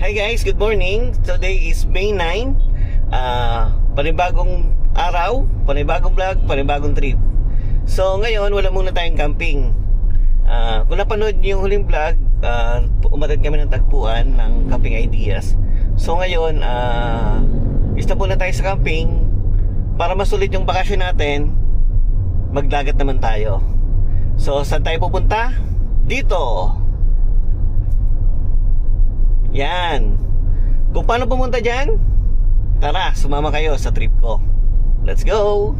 Hi guys, good morning. Today is May 9. Panibagong araw, panibagong vlog, panibagong trip. So ngayon, wala muna tayong camping. Kung napanood niyo yung huling vlog, umatid kami ng tagpuan ng camping ideas. So ngayon, stop muna tayo sa camping para masulit yung bakasyon natin. Magdagat naman tayo. So saan tayo pupunta? Dito. Yan. Kung paano pumunta dyan, tara, sumama kayo sa trip ko. Let's go!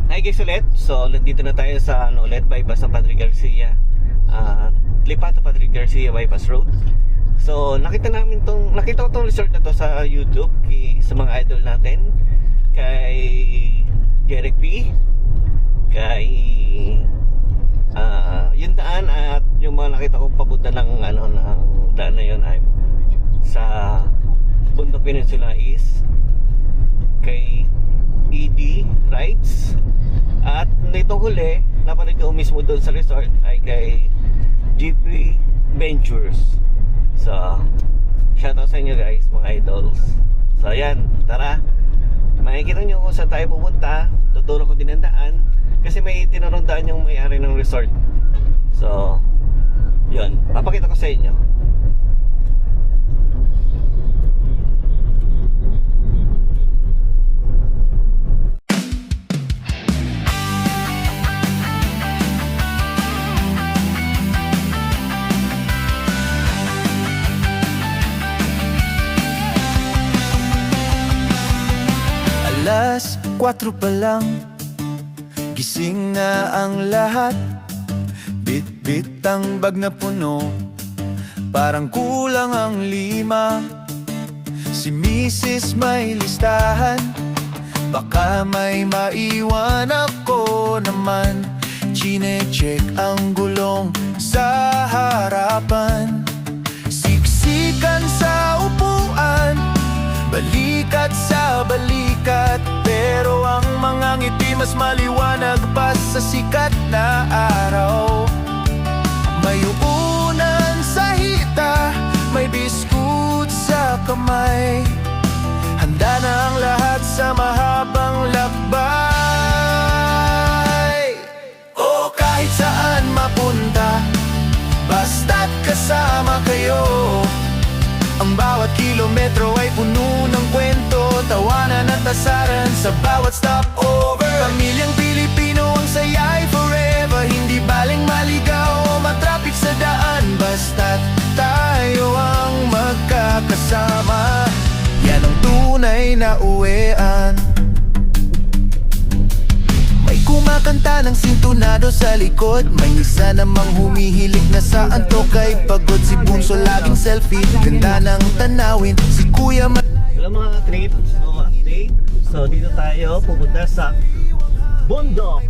Hi guys ulit. So, nandito na tayo sa ulit, bypass ng Padre Garcia. Lipat ng Padre Garcia bypass road. So, nakita ko tong resort na to sa YouTube sa mga idol natin. Kay Derek P, kay yung daan at yung mga nakita kong papunta ng ng daan na yun ay sa Bundok Peninsula is kay ED Rides, at nitong huli napanood ko mismo doon sa resort ay kay GP Ventures. So shoutout sa inyo guys, mga idols. So ayan, tara, makikita nyo kung saan tayo pupunta. Tuturo ko din ang daan kasi may tinurong daan yung may-ari ng resort. So yun, papakita ko sa inyo. Alas 4 pa lang, gising na ang lahat. Bit-bit ang bag na puno, parang kulang ang 5. Si Mrs. may listahan, baka may maiwan ako naman. Chine-check ang gulong sa harapan, siksikan sa upuan, balikat sa balikat, pero ang mga ngiti mas maliwanag pa sa sikat na araw. May uunan sa hita, may biskut sa kamay, handa na ang lahat sa mahabang lakbay. O kahit saan mapunta, basta't kasama kayo. Ang bawat kilometro ay puno ng kwento, tawanan at asaran sa bawat stopover. Pamilyang Pilipino, ang saya ay forever. Hindi baling maligaw o matraffic sa daan, basta't tayo ang magkakasama. Yan ang tunay na uwian. Kumakanta ng sintonado sa likod, may isa namang humihilig na sa antok kay pagod. Si Bunso laging selfie, ganda ng tanawin. Si Kuya Hello mga trip, so update. So dito tayo pupunta sa Bundok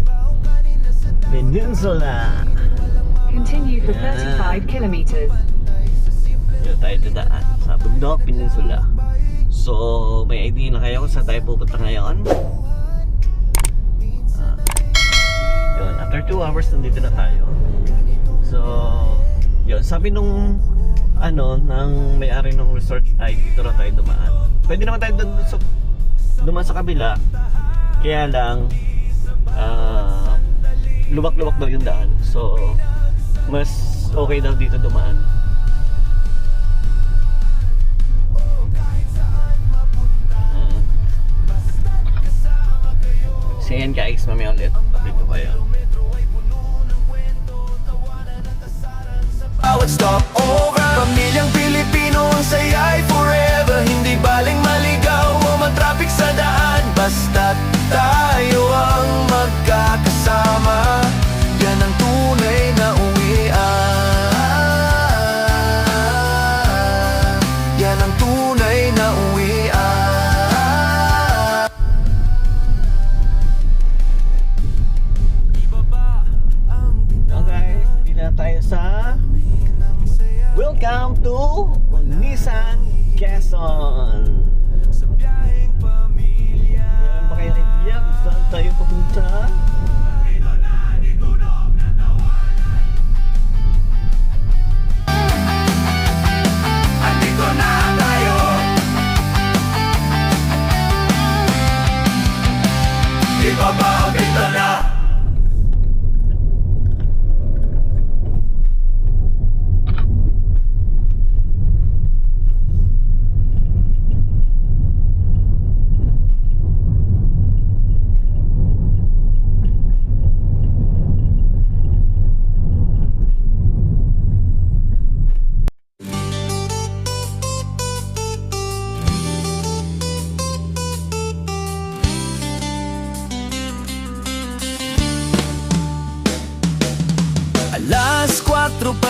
Peninsula. Continue for 35 kilometers. Dito tayo dadaan sa Bundok Peninsula. So may idea na kayo kung saan tayo pupunta ngayon? After 2 hours nandito na tayo. So yun, sabi nung ng may-ari ng resort ay dito na tayo dumaan. Pwede naman tayo dumaan sa kabila, kaya lang lubak-lubak daw yung daan. So mas okay daw dito dumaan. So yan guys, mamaya ulit update ko kayo. bawat stopover. Pamilyang Pilipino, ang saya ay forever. Hindi baling maligaw o matraffic sa daan, basta't tayo ang magkakasama. Yan ang tunay na uwian. Yan ang tunay na uwian. Okay, hindi na tayo sa welcome to Nissan Quezon. Meron ba kayong idea kung saan tayo pupunta?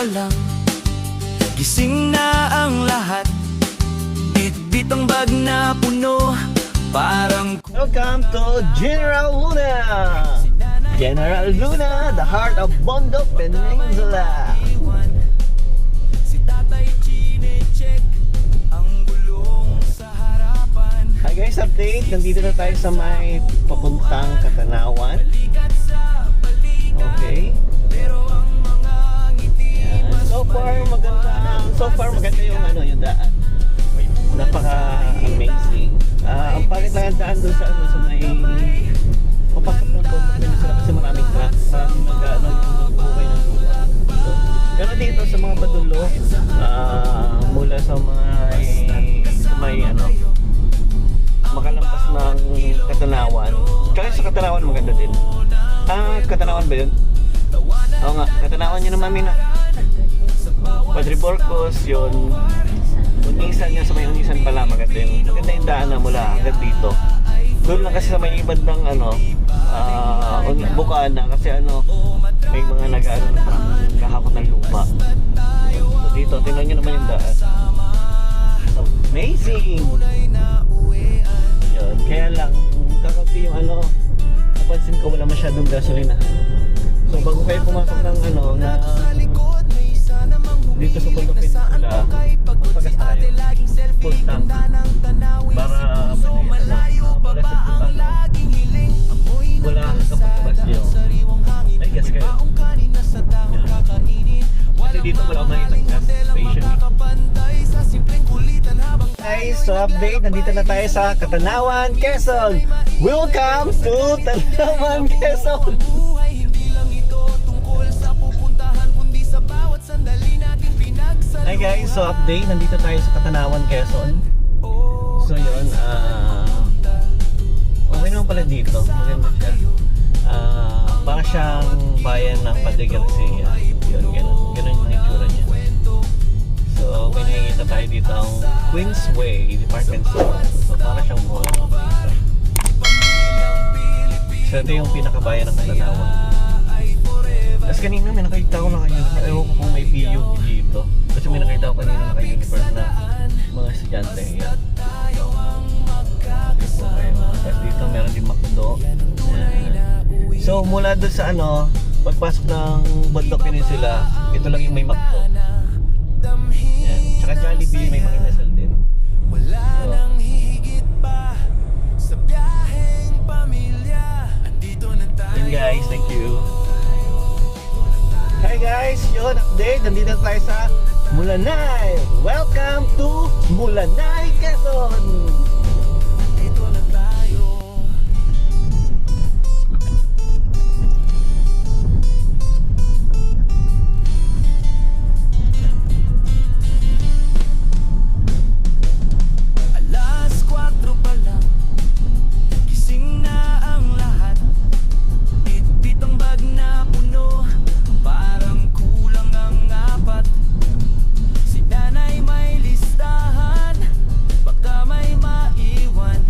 pa lang, gising na ang lahat. Bitbit ang bag na puno, parang Welcome to General Luna! General Luna, the heart of Bundok Peninsula! si tatay chine-check ang gulong sa harapan. Hi guys, update! Nandito na tayo sa may papuntang Katanawan. Balikat sa balikat, Okay. pero ang mga ngiti Yan. So far maganda yung yung daan. Napaka-amazing. Ang pangit lang ang daan doon sa sa may papasok ng Bundok Peninsula kasi maraming truck. Maraming yung buhay ng lupa. Pero dito sa mga badulo, mula sa may makalampas ng Katanawan. Tsaka sa Katanawan maganda din. Katanawan ba yun? Oo nga, Katanawan yun naman na. Padre Borcos yun. Unisan yun, sa may Unisan pala maganda yung daan na mula hanggang dito. Doon lang kasi sa may bandang Bukana kasi may mga kahapon ng lupa. So dito, tingnan nyo naman yung daan. Amazing! Yun, kaya lang kakapi yung napansin ko wala masyadong gasolina. So bago kayo pumasok ng dito sa Bundok Peninsula, magpagas tayo full tank para wala kapag basyo ay gas kayo. Kasi dito wala akong makikita gas station. Guys, so update, nandito na tayo sa Katanawan, Quezon. Welcome to Katanawan, Quezon. Hi guys, so update, nandito tayo sa Katanawan, Quezon. So yun, okay naman pala dito, maganda siya. Para siyang bayan ng Padre Garcia. Yun, ganun yung itsura niya. So may nakikita tayo dito ang Queensway Department Store. So para siyang mall. So ito yung pinakabayan ng Katanawan. Tapos kanina may nakita ko na kayo, ewan ko kung may PUP dito. Kasi may nakita ko kanina naka-uniform na mga estudyante. Yan. Tapos dito meron din McDo. So mula doon sa pagpasok ng Bundok Peninsula, ito lang yung may McDo. Yan. Tsaka Jollibee, may mga inasal din. wala nang higit pa sa biyaheng pamilya. Andito na tayo. Yun guys, thank you. Hi guys, yun update. Nandito tayo sa Mulanay. Welcome to Mulanay, Quezon. Andito na tayo. Alas 4 pa lang, gising na ang lahat. Bitbit ang bag na puno, parang kulang ang apat. Si nanay may listahan, baka may maiwan.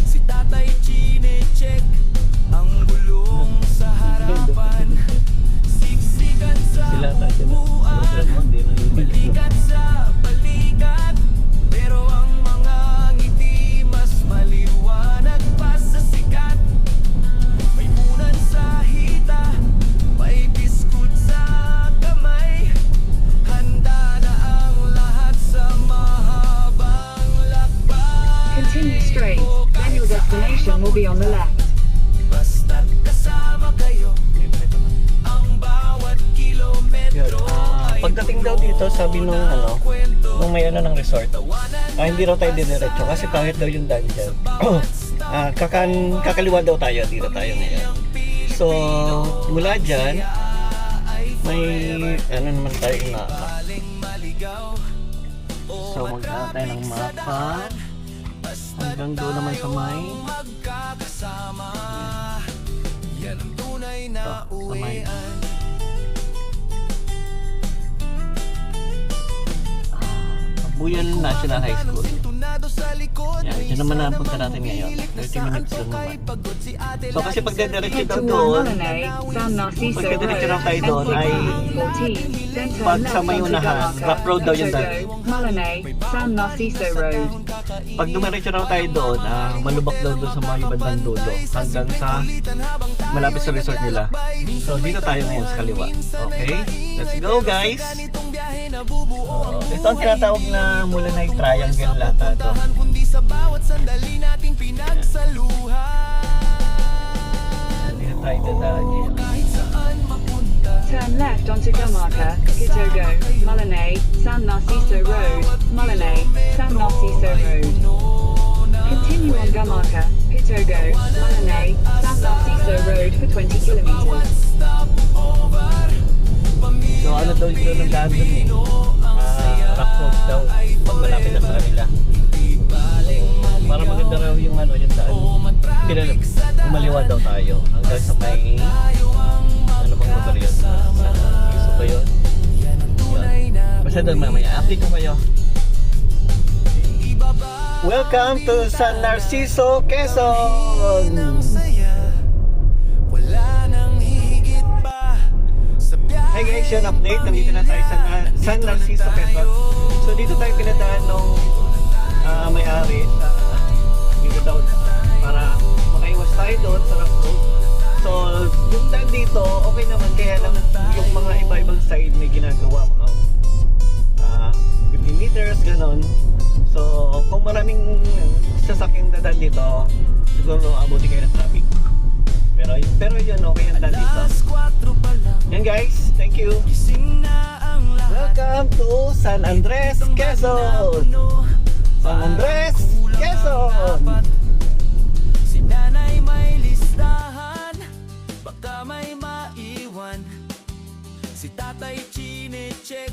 Si tatay chine-check ang gulong sa harapan. Siksikan sa upuan, balikat sa balikat, pero ang mga ngiti mas maliwanag pa sa sikat. May punan sa hita, may biskut sa kamay. Handa na ang lahat sa mahabang lakbay. Continue straight, then your destination will be on the left. Basta't kasama kayo, ang bawat kilometro ay Pagdating daw dito, sabi nung may ng resort, hindi raw tayo didiretso kasi pangit daw yung daan dyan. Kakaliwa daw tayo, dito tayo ngayon. So, mula dyan, may naman tayo nga. So, mag-aano tayo ng mapa. Hanggang doon naman sa may magkakasama. Yan ang tunay na sa may uwian. Buyan National High School. sintunado sa likod. Yan, dyan naman ang punta natin ngayon. 30 minutes lang naman. So kasi pag dediretso Head daw toward doon, Molinay, San Narciso pag dediretso lang tayo doon Road, ay exit 14, then turn pag left sa may onto unahan, Gamarca, rough road daw yun Pitogo, dahil. Molinay, San Narciso Road. pag dumiretso lang tayo doon, malubak daw doon sa mga bandang dulo hanggang sa malapit sa resort nila. So dito tayo ngayon sa kaliwa. Okay? Let's go guys! Ito ang tinatawag na Molinay Triangle lata to. Kundi sa bawat sandali nating pinagsaluhan. Dito tayo dadaan niya. Kahit saan mapunta. Turn left onto Gamarca, Pitogo, Molinay, San Narciso Road, Molinay, San Narciso Road. Continue on Gamarca, Pitogo, Molinay, San Narciso Road for 20 kilometers. So ano daw yung ng daan doon eh? Rock road daw pag malapit na sa kanila. Para maganda raw yung ano, yung daan. Kumaliwa daw tayo hanggang sa may ano bang lugar yun? Sa Iso ba yun? Yan. Basta doon mamaya. Update ko kayo. Welcome to San Narciso, Quezon! Hey guys, yun update. Nandito na tayo sa San Narciso, Quezon. So dito tayo pinadaan nung may-ari. Dito daw para makaiwas tayo doon sa rough road. So yung daan dito, okay naman. Kaya lang yung mga iba-ibang side may ginagawa mga 15 meters, ganon. So kung maraming sasakyang dadaan dito, siguro abuti kayo ng traffic. Pero yun, okay ang daan dito. Yan guys, thank you. Welcome to San Andres, Quezon. San Andres, Quezon. Si nanay may listahan, baka may maiwan. Si tatay chine-check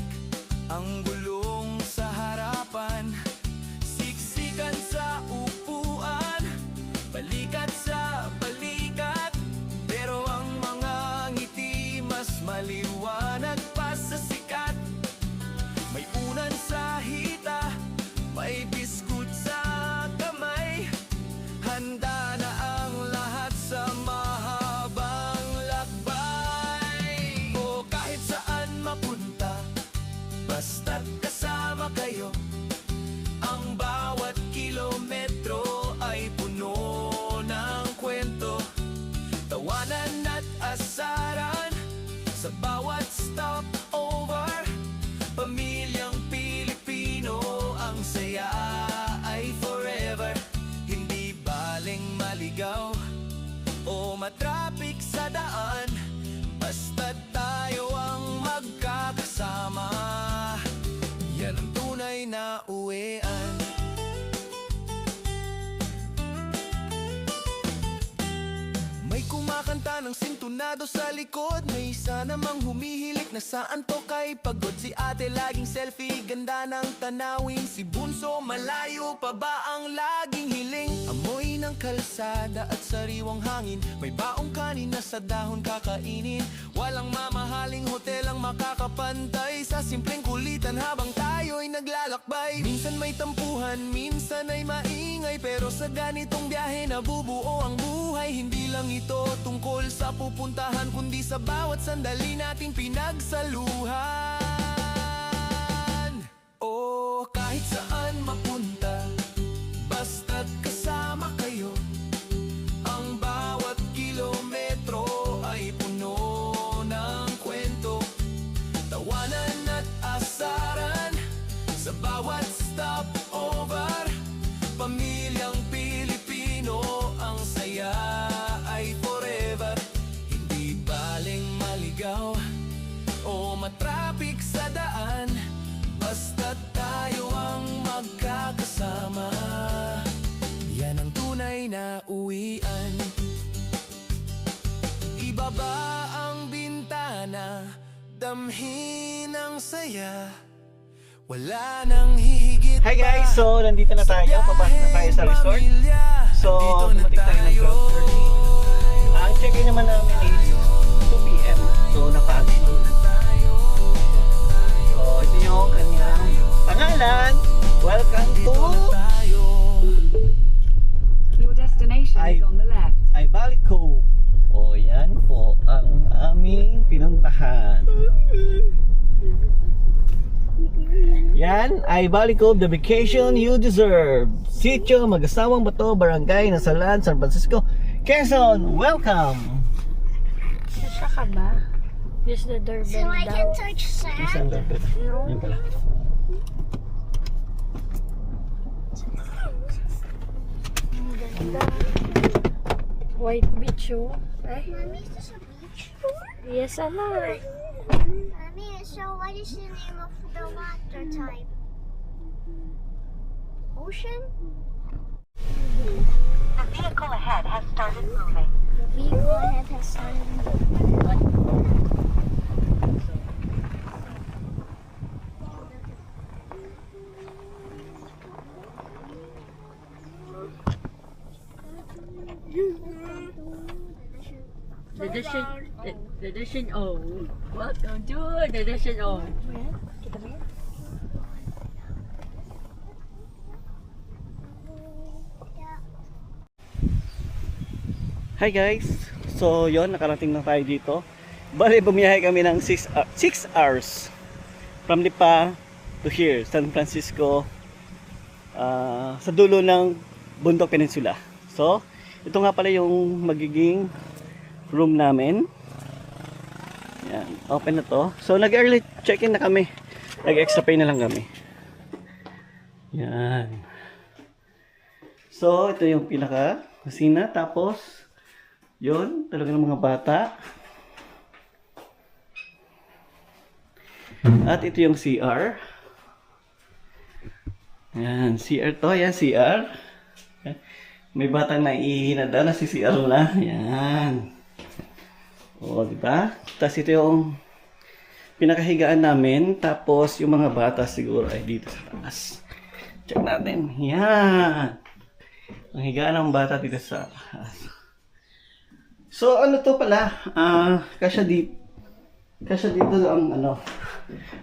ang gulong sa harapan. Siksikan sa upuan, balikat sa balikat. Pero ang mga ngiti mas maliwanag pa sa sikat. May unan sa hita, may biskut sa kamay. Handa na ang lahat sa mahabang lakbay. O kahit saan mapunta, basta't kasama kayo. Ang bawat kilometro ay puno ng kwento, tawanan at asaran. Sa bawat stopover, pamilyang Pilipino, ang saya ay forever. Hindi baling maligaw o matrafik sa daan, basta tayo ang magkakasama. Yan ang tunay na uwian. May kumakanta ng sintunado sa likod, may isa namang humihilik na saan to kay pagod. Si ate laging selfie, ganda ng tanawin. Si bunso malayo pa ba ang laging hiling? Amoy ng kalsada at sariwang hangin, may baong kanin na sa dahon kakainin. Walang mamahaling hotel ang makakapantay sa simpleng kulitan habang tayo'y naglalakbay. Minsan may tampuhan, minsan ay maingay, pero sa ganitong biyahe nabubuo ang buhay. Hindi lang ito tungkol sa pupuntahan, kundi sa bawat sandali nating pinagsaluhan. Oh, kahit saan mapunta, basta't kasama kayo. Ang bawat kilometro ay puno ng kwento, tawanan at asaran. Sa bawat stopover, pamilyang Pilipino, ang saya ay forever. Hindi baling maligaw o matrafik sa daan, basta tayo ang magkakasama. Yan ang tunay na uwian. Ibaba ang bintana, damhin ang saya. Wala nang hihigit Hi guys, pa. so nandito na tayo. Papasok na tayo sa resort. So dumating tayo ng 12:30. Ang check-in naman namin is 2 PM. So naka-alis. So ito yung kanyang pangalan. Welcome to yan ay Valley Cove, the vacation you deserve. Sitio Mag-asawang Bato, Barangay Nasalan, San Francisco, Quezon. Welcome! Sasya ka ba? Use the doorbell So I daw. can touch sand? Isang doorbell. Yan pala. Ang ganda. White beach, oh. Ay, Mommy, is this a beach? yes, anak. Mommy, so what is the name of the water type? Ocean? The vehicle ahead has started moving. The vehicle ahead has started moving. The Dashin O. Welcome to the Dashin O. Kita ba yan? Hi guys! So yon, nakarating na tayo dito. Bale, bumiyahe kami ng 6 hours from Lipa to here, San Francisco, sa dulo ng Bundok Peninsula. So, ito nga pala yung magiging room namin. Yan, open na to. So, nag-early check-in na kami. Nag-extra pay na lang kami. Yan. So, ito yung pinaka kusina. Tapos, yun, talaga ng mga bata. At ito yung CR. Yan, CR to. Yan, CR. May batang naiihina daw na si CR na. Yan. O, diba? Tapos ito yung pinakahigaan namin. Tapos yung mga bata siguro ay dito sa taas. Check natin. Yan. Ang higaan ng bata dito sa taas. So, ano to pala? Kasya dito ang ano,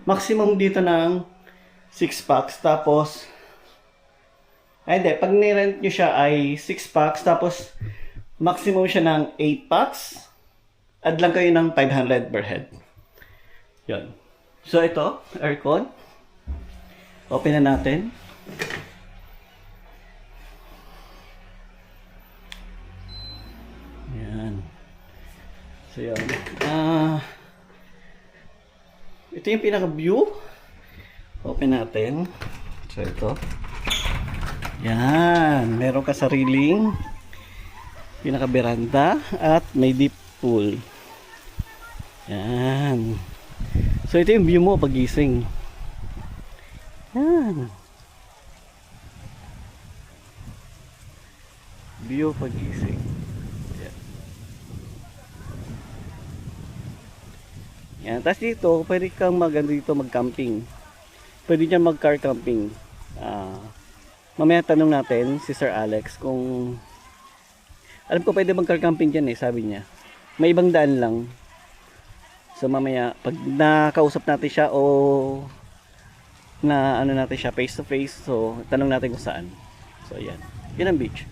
maximum dito ng 6 packs. Tapos, ay hindi, pag nirent nyo siya ay 6 packs. Tapos, maximum siya ng 8 packs. Add lang kayo ng 500 per head. Yun. So, ito, aircon. Open na natin. Yan. So, yun. Ito yung pinaka-view. Open natin. So, ito. Yan. Meron ka sariling pinaka-beranda at may deep pool. Yan. So, ito yung view mo pagising. Yan. View pagising. Yan. Tapos dito, pwede kang mag-camping. Pwede dyan mag-car camping. Mamaya tanong natin si Sir Alex kung alam ko pwede mag-car camping dyan sabi niya. May ibang daan lang. So mamaya, pag nakausap natin siya o na ano natin siya face to face, so tanong natin kung saan. So yan. Yan ang beach.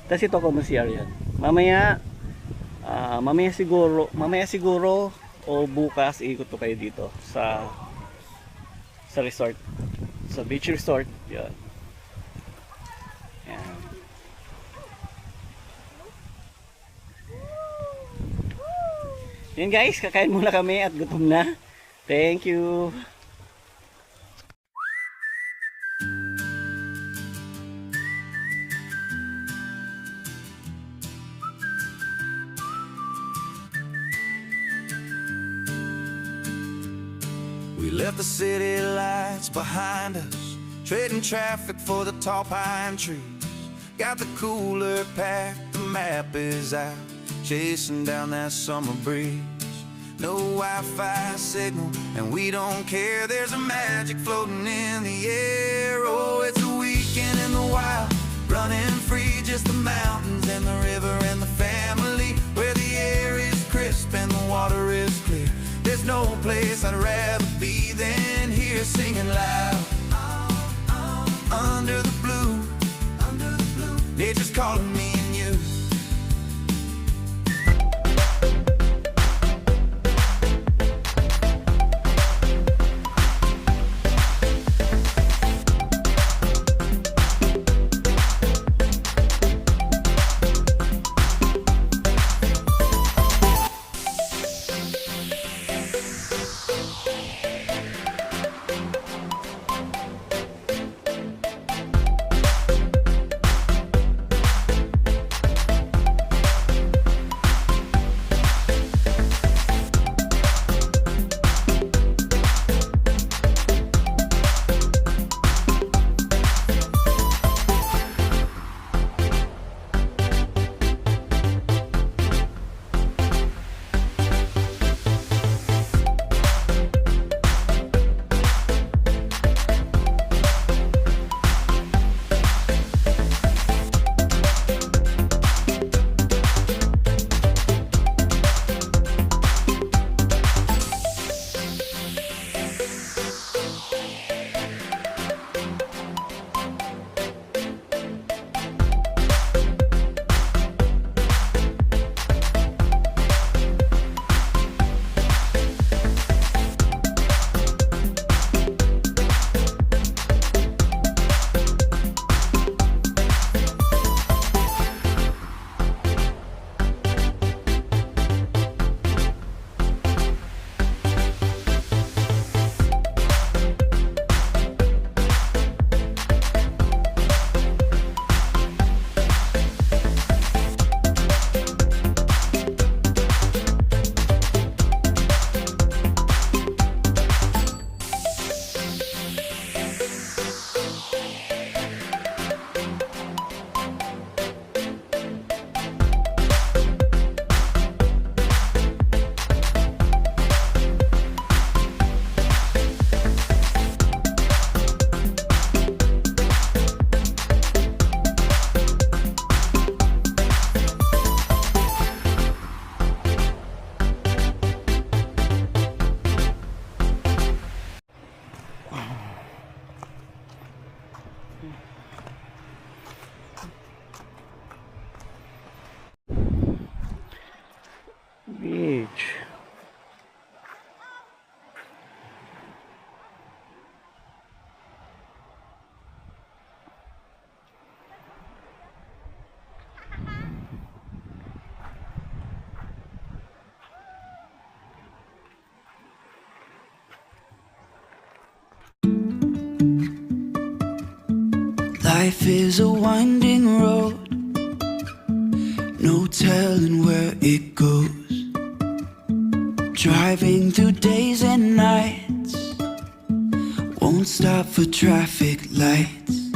Tapos ito common CR yan. Mamaya siguro o bukas ikot ko kayo dito sa resort, sa beach resort. Yan. Yan. Yan guys, kakain muna kami at gutom na. Thank you. We left the city lights behind us, trading traffic for the tall pine trees. Got the cooler packed, the map is out, chasing down that summer breeze. No Wi-Fi signal, and we don't care. There's a magic floating in the air. Oh, it's a weekend in the wild, running free, just the mountains and the river and the family, where the air is crisp and the water is clear. There's no place I'd rather be than here, singing loud under the blue. Nature's calling me and you. Beach. Life is a winding road, no telling where it goes. Driving through days and nights, won't stop for traffic lights.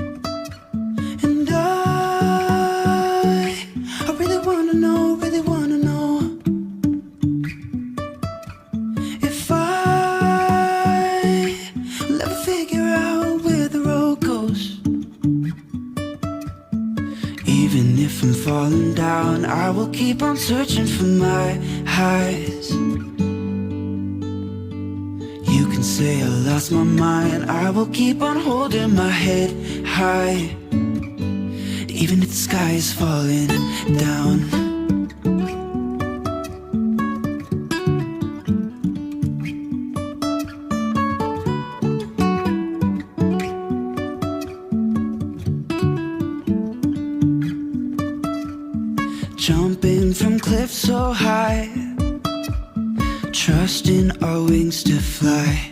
And I really wanna know if I'll ever figure out where the road goes. Even if I'm falling down, I will keep on searching for my highs. You can say I lost my mind, I will keep on holding my head high. Even if the sky is falling down. Jumping from cliffs so high, trusting our wings to fly.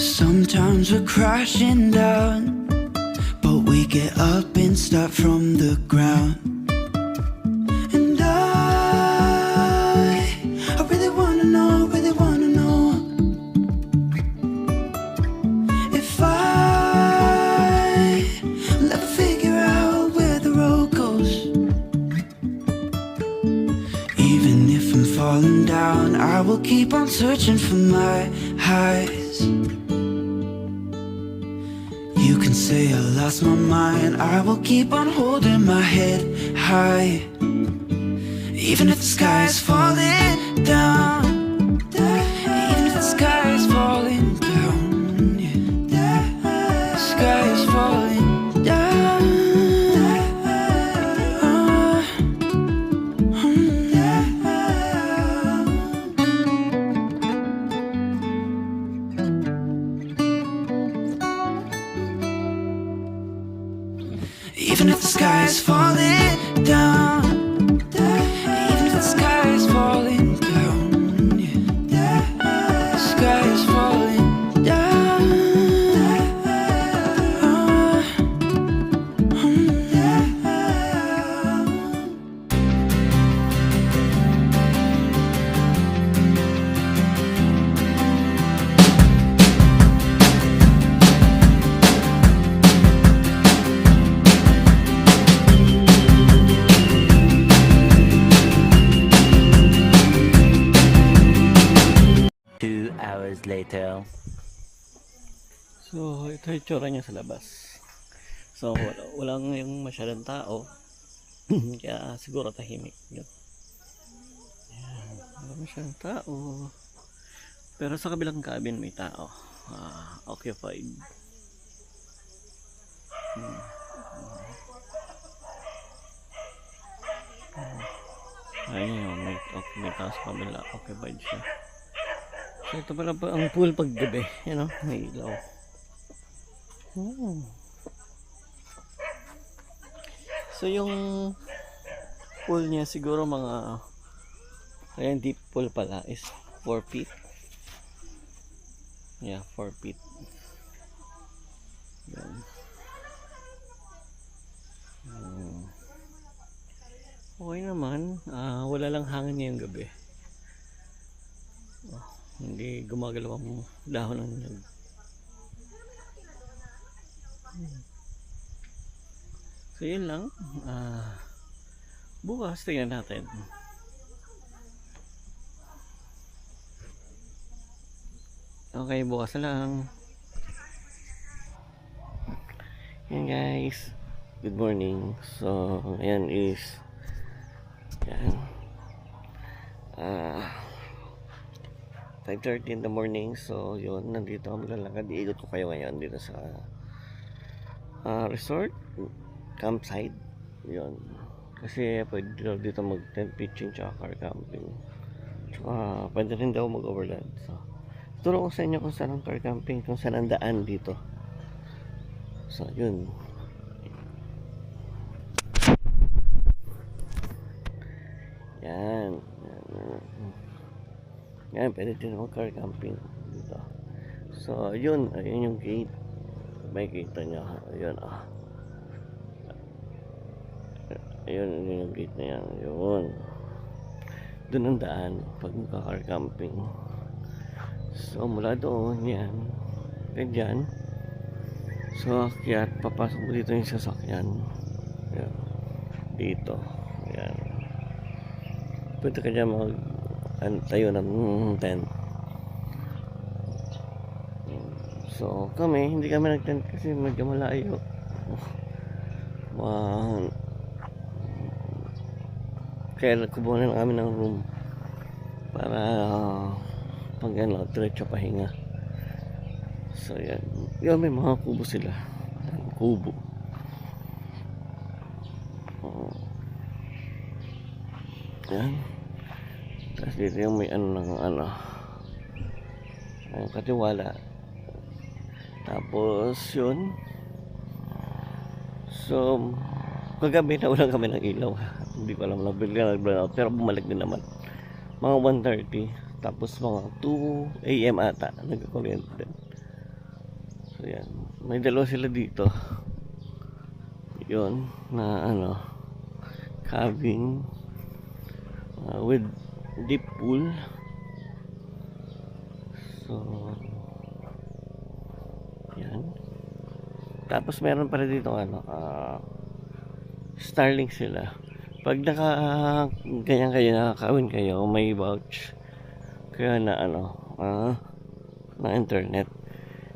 Sometimes we're crashing down, but we get up and start from the ground. And I really wanna know if I'll ever figure out where the road goes. Even if I'm falling down, I will keep on searching for my highs. You can say I lost my mind, I will keep on holding my head high. Even if the sky is falling down, even if the sky is falling down, yeah. The sky is falling down. Even if the sky is falling down, even if the sky is falling down, yeah. The sky is falling down. Later. So, ito yung tsura niya sa labas. So, walang yung masyadong tao. Kaya siguro tahimik. Yun. Ayan, wala masyadong tao. Pero sa kabilang cabin may tao. Occupied. Ayun yun, may tao sa kabila. Occupied siya. So ito pala ang pool pag gabi, may ilaw. So yung pool niya siguro mga, ayan, deep pool pala is 4 feet. Yeah, 4 feet. Yan. Okay naman, wala lang hangin ngayong gabi. Hindi gumagalaw ang dahon ng nyug. So yun lang. Bukas tingnan natin. Okay, bukas na lang. Yan guys, good morning. So ayan is yan 5:30 in the morning. So yun, nandito kami lalakad. Iikot ko kayo ngayon dito sa resort campsite. Yun, Kasi pwede daw dito mag tent pitching tsaka car camping. Tsaka pwede rin daw mag overland. So, turo ko sa inyo kung saan ang car camping, kung saan ang daan dito. So, yun. Yan. Yan, pwede din mag car camping dito. So, yun. Ayun yung gate. May kita nyo. Ayun, ayun yung gate na yan. Yun. Doon ang daan pag magka-car camping. So, mula doon, yan. Ganyan. So, akyat. Papasok mo dito yung sasakyan. Yan. Dito. Yan. Pwede ka dyan tayo ng tent. So, hindi kami nag-tent kasi medyo malayo. Kaya nagkubuhan na kami ng room para pag diretso pahinga. So, yan. Yan, may mga kubo sila. Kubo. Yan. Tapos dito yung may ang katiwala. Tapos yun. So kagabi na ulang kami ng ilaw. Hindi ko alam, nag-brown out pero bumalik din naman mga 1:30. Tapos mga 2 AM ata nagka-kuryente din. So yan, may dalawa sila dito. Yun na cabin with deep pool. So yan. Tapos meron pa rin dito Starlink sila. Pag ganyan kayo, nakakawin kayo, may vouch kaya na na internet.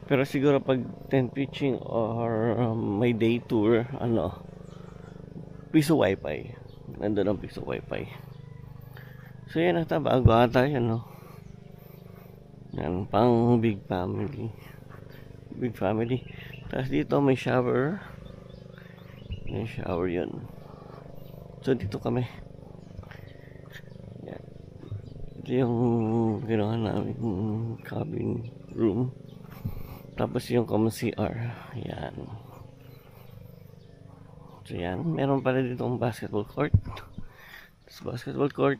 Pero siguro pag tent pitching or may day tour, piso wifi. Nandun ang piso wifi. So yan bago ata yan, yan, pang big family. Big family. Tapos dito may shower. May shower yun. So dito kami. Yan. Ito yung ginawa namin cabin room. Tapos yung common CR. Yan. So yan. Meron pala dito ang basketball court. Tapos basketball court.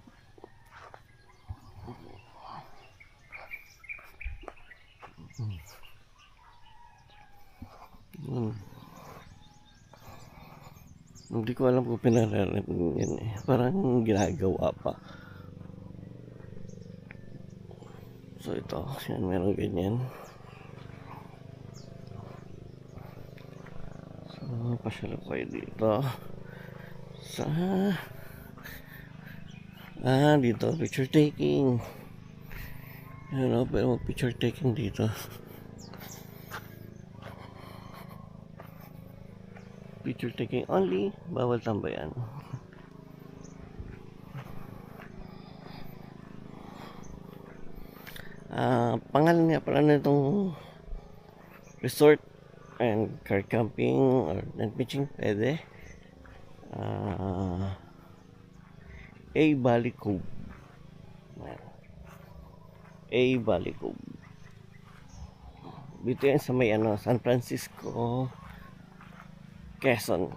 Hindi ko alam kung pinaralan yan eh. Parang ginagawa pa. So ito, yan, meron ganyan. So pasyal ko kayo dito. Dito picture taking. Pero picture taking dito. Picture taking only, bawal tambayan. Pangalan nga pala na itong resort and car camping or night pitching, pwede. A Valley Cove. A Valley Cove. Dito yan sa may San Francisco, Quezon.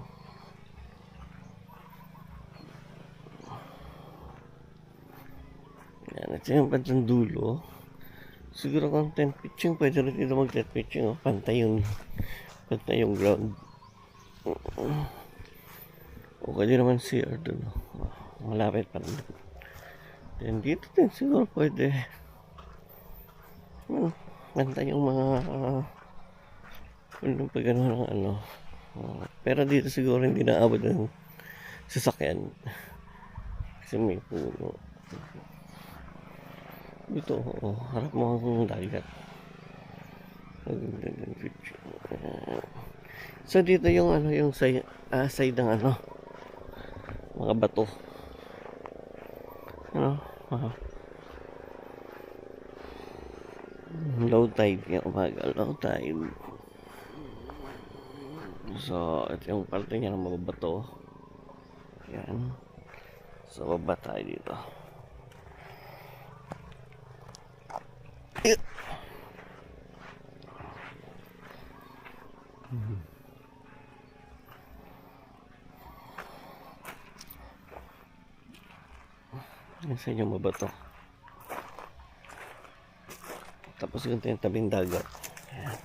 Yan, ito yung bandang dulo. Siguro kung tent pitching, pwede rin dito mag tent pitching. Pantay yung ground. Okay din naman CR dun. Malapit pa rin. Then dito din siguro pwede. Pantay yung mga pag ng pero dito siguro hindi naabot ng sasakyan kasi may puno dito. Harap mo ang dagat. So dito yung yung side ng mga bato, low tide yung umaga, low tide. So, ito yung parte niya ng mga bato. Yan. So, baba tayo dito. Sa inyo ba to? Tapos ganito yung tabing dagat. Ayan.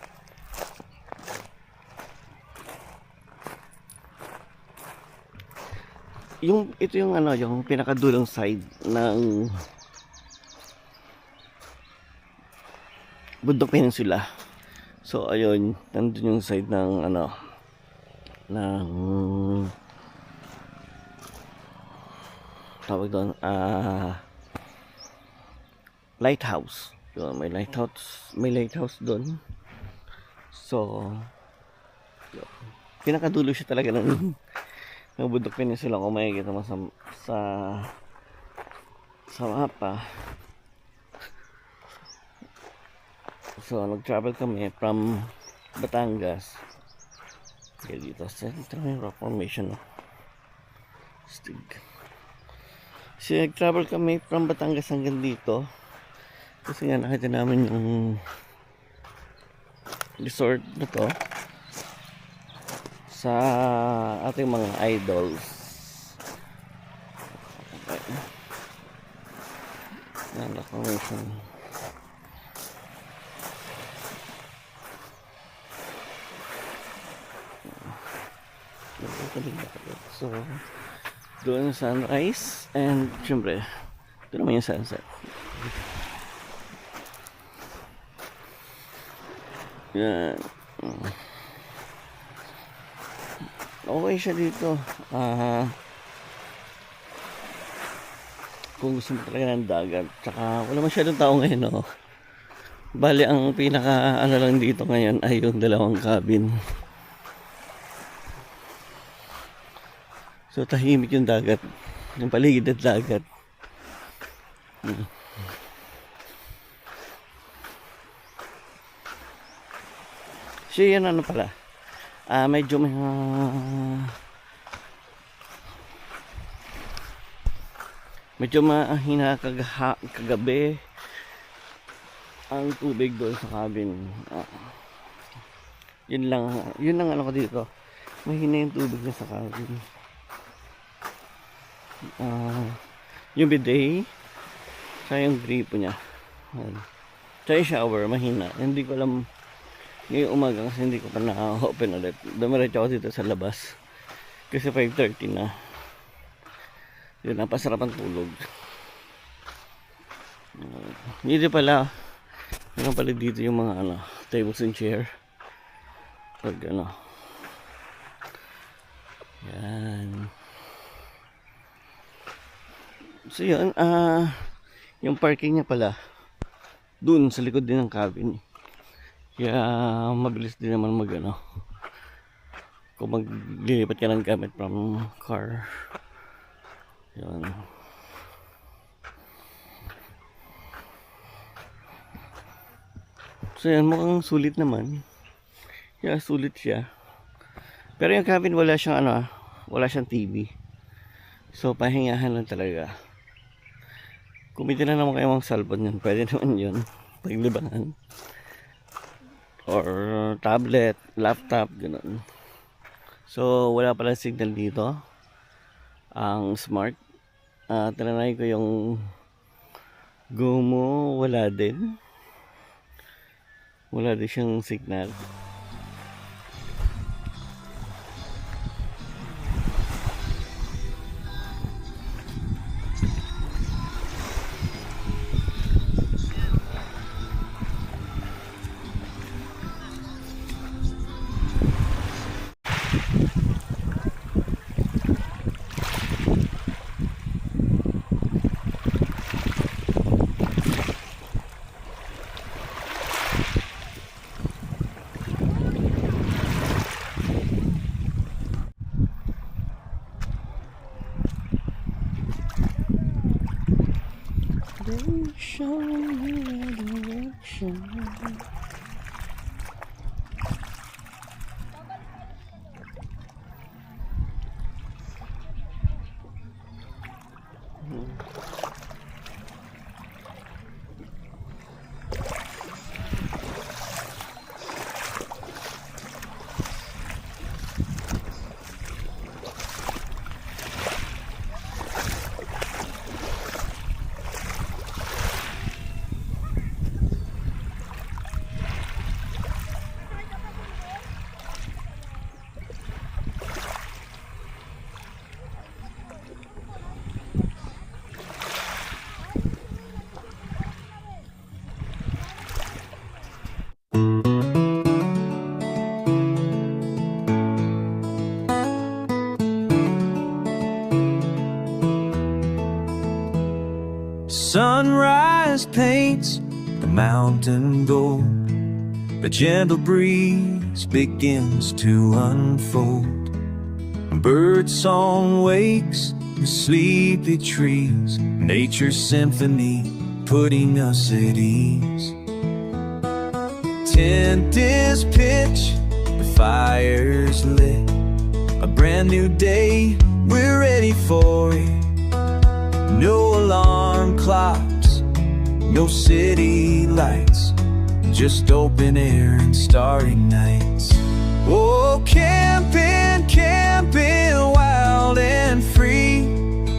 Ito yung ano, yung pinakadulong side ng Bundok Peninsula. So ayun, nandun yung side ng ano, ng tawag doon, lighthouse. Yun, may lighthouse doon. So yun, pinakadulo siya talaga ng Bundok Peninsula kung makikita mo sa mapa. So nag-travel kami from Batangas. Kaya dito ito yung rock formation, no? Stig. So nag-travel kami from Batangas hanggang dito kasi nga nakita namin yung resort na to sa ating mga idols. Okay. Yan, rock formation. So doon yung sunrise and syempre doon naman yung sunset. Yan. Okay siya dito. Kung gusto mo talaga ng dagat, tsaka wala masyadong tao ngayon, no? Bali ang pinaka ano lang dito ngayon ay yung dalawang cabin. So tahimik yung dagat, yung paligid ng dagat. So yan ano pala, medyo mahina kagabi ang tubig doon sa cabin. Yun lang ano ko dito, mahina yung tubig na sa cabin. Yung bidet sa yung gripo niya, sa yung shower mahina. Hindi ko alam ngayong umaga kasi hindi ko pa na-open ulit. Dumiretso ako dito sa labas kasi 5:30 na. Yun, napasarap ang tulog. Dito pala meron pala dito yung mga ano, tables and chair pag ano. Yan. So yun, yung parking niya pala dun sa likod din ng cabin. Kaya mabilis din naman mag ano, kung maglilipat ka ng gamit from car. Yun. So yan, mukhang sulit naman. Kaya sulit siya. Pero yung cabin wala siyang ano, wala siyang TV. So pahingahan lang talaga. Kumita na naman kayo mga cellphone yun. Pwede naman yun. Paglibangan. Or tablet, laptop, gano'n. So wala pala signal dito. Ang smart. Tinanay ko yung Gomo. Wala din. Wala din siyang signal. Show me direction. sunrise paints the mountain gold. A gentle breeze begins to unfold. Bird song wakes the sleepy trees. Nature's symphony putting us at ease. Tent is pitched, the fire's lit. A brand new day, we're ready for it. No alarm clocks, no city lights, just open air and starry nights. Oh, camping, camping, wild and free.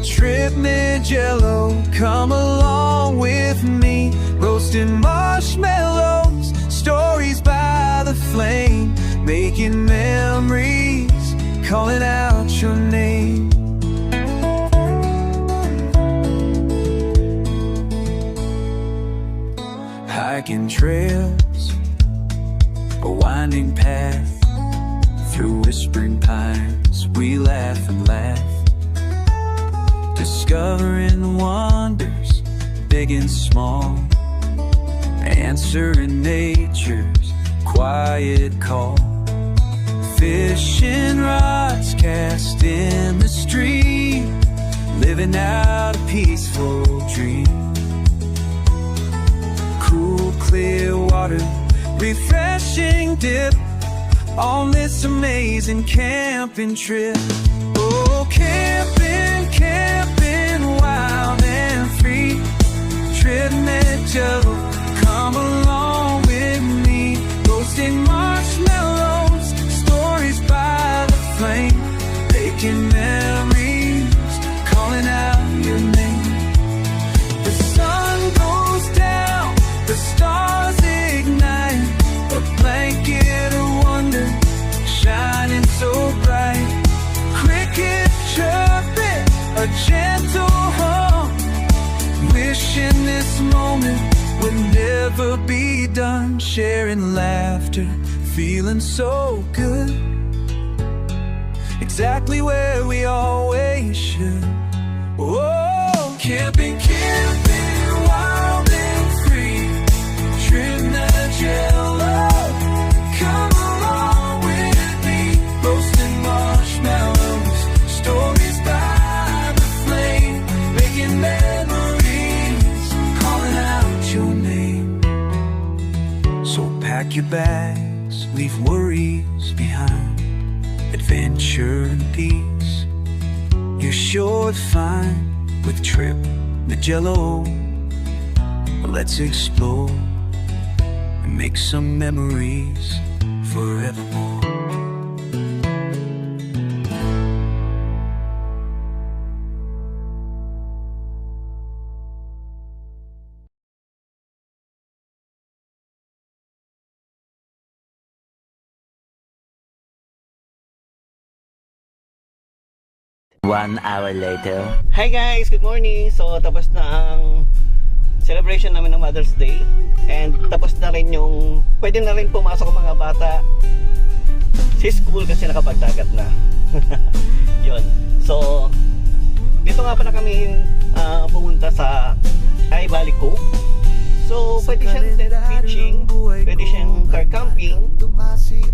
Trip mid-jello, come along with me. Roasting marshmallows, stories by the flame. Making memories, calling out your name. Hiking trails, a winding path. Through whispering pines, we laugh and laugh. Discovering the wonders, big and small. Answering nature's quiet call. Fishing rods cast in the stream. Living out a peaceful dream. Cool, clear water, refreshing dip on this amazing camping trip. Oh, camping, camping, wild and free. Trip mid-jello, come along with me. Roasting marshmallows, stories by the flame. Making memories, calling out your name. The sun goes down, the stars ignite. A blanket of wonder, shining so bright. Cricket chirping, a gentle hum. Wishing this moment would never be done. Sharing laughter, feeling so good. Exactly where we always should. Oh, camping, camping, wild and free. Trip mid-jello, come along with me. Roasting marshmallows, stories by the flame. Making memories, calling out your name. So pack your bags, leave worries behind. Adventure and peace, you're sure to find with Trip mid-jello. Let's explore and make some memories forevermore. One hour later. Hi guys, good morning. So tapos na ang celebration namin ng Mother's Day. And tapos na rin yung, pwede na rin pumasok ang mga bata sa school kasi nakapagdagat na. Yun. So, dito nga pala kami pumunta sa Ay Valley Cove. So, pwede siyang tent pitching, pwede siyang car camping,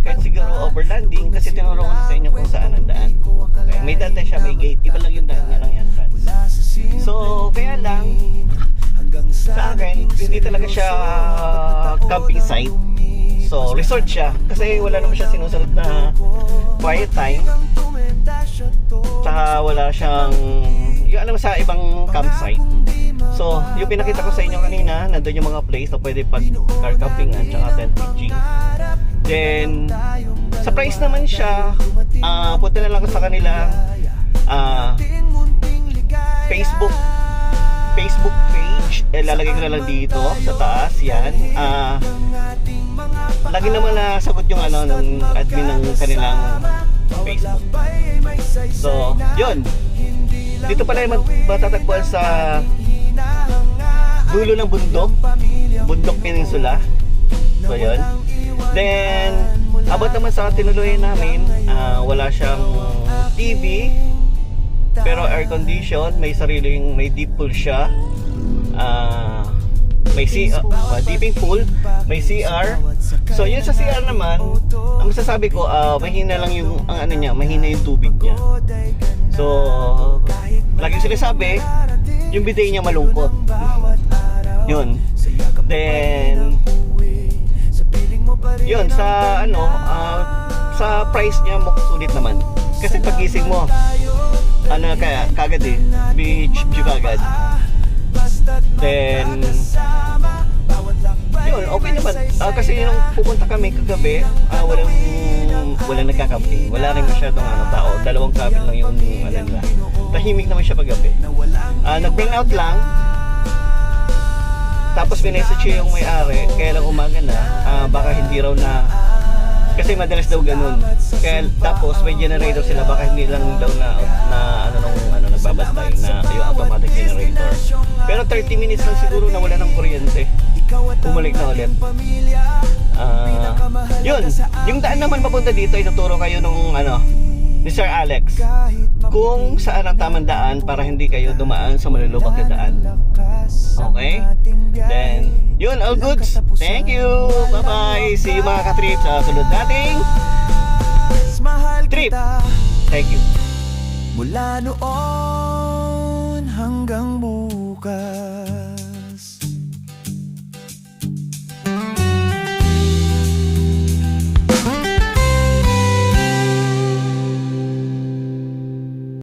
kahit siguro overlanding kasi tinuruan ko sa inyo kung saan ang daan. Okay, may daan siya, may gate, iba lang yung daan niya ng entrance. So, kaya lang, sa akin, hindi talaga siya camping site. So, resort siya. Kasi wala naman siya sinusunod na quiet time. Saka wala siyang, yung alam sa ibang campsite. So, yung pinakita ko sa inyo kanina, nandun yung mga place na pwede pag car camping at saka tent pitching. Then, sa price naman siya, punta na lang ko sa kanila Facebook page, lalagay ko na lang dito sa taas, yan. Lagi naman na sagot yung ng admin ng kanilang Facebook. So, yun. Dito pala yung matatagpuan sa dulo ng Bundok Peninsula. So, yun. Then, abot naman sa tinuloy namin, wala siyang TV, pero air condition, may deep pool siya. may dipping pool, may CR. So yun sa CR naman, ang masasabi ko, mahina lang yung ang ano niya, mahina yung tubig niya. So lagi sinasabi, yung bidet niya malungkot. Yun. Then yun sa ano, sa price niya sulit naman. Kasi pagising mo, ano kaya kagad beach view kagad. Then yun, okay naman. Kasi nung pupunta kami kagabi, walang nagkakamping. Wala rin masyadong tao. Dalawang cabin lang yung nila. Tahimik naman siya paggabi. Nag-burn out lang. Tapos minessage yung may-ari, kaya lang umaga na, baka hindi raw na, kasi madalas daw ganun. Kaya tapos may generator sila, baka hindi lang daw nagbabantay na yung automatic generator. Pero 30 minutes lang siguro na wala ng kuryente. Bumalik na ulit. Yun, yung daan naman papunta dito, ituturo kayo nung ni Sir Alex kung saan ang tamang daan para hindi kayo dumaan sa malulubak na daan. Okay? Then, yun, all goods. Thank you. Bye-bye. See you mga ka-trip sa sunod nating trip. Thank you. Mula noon hanggang bukas.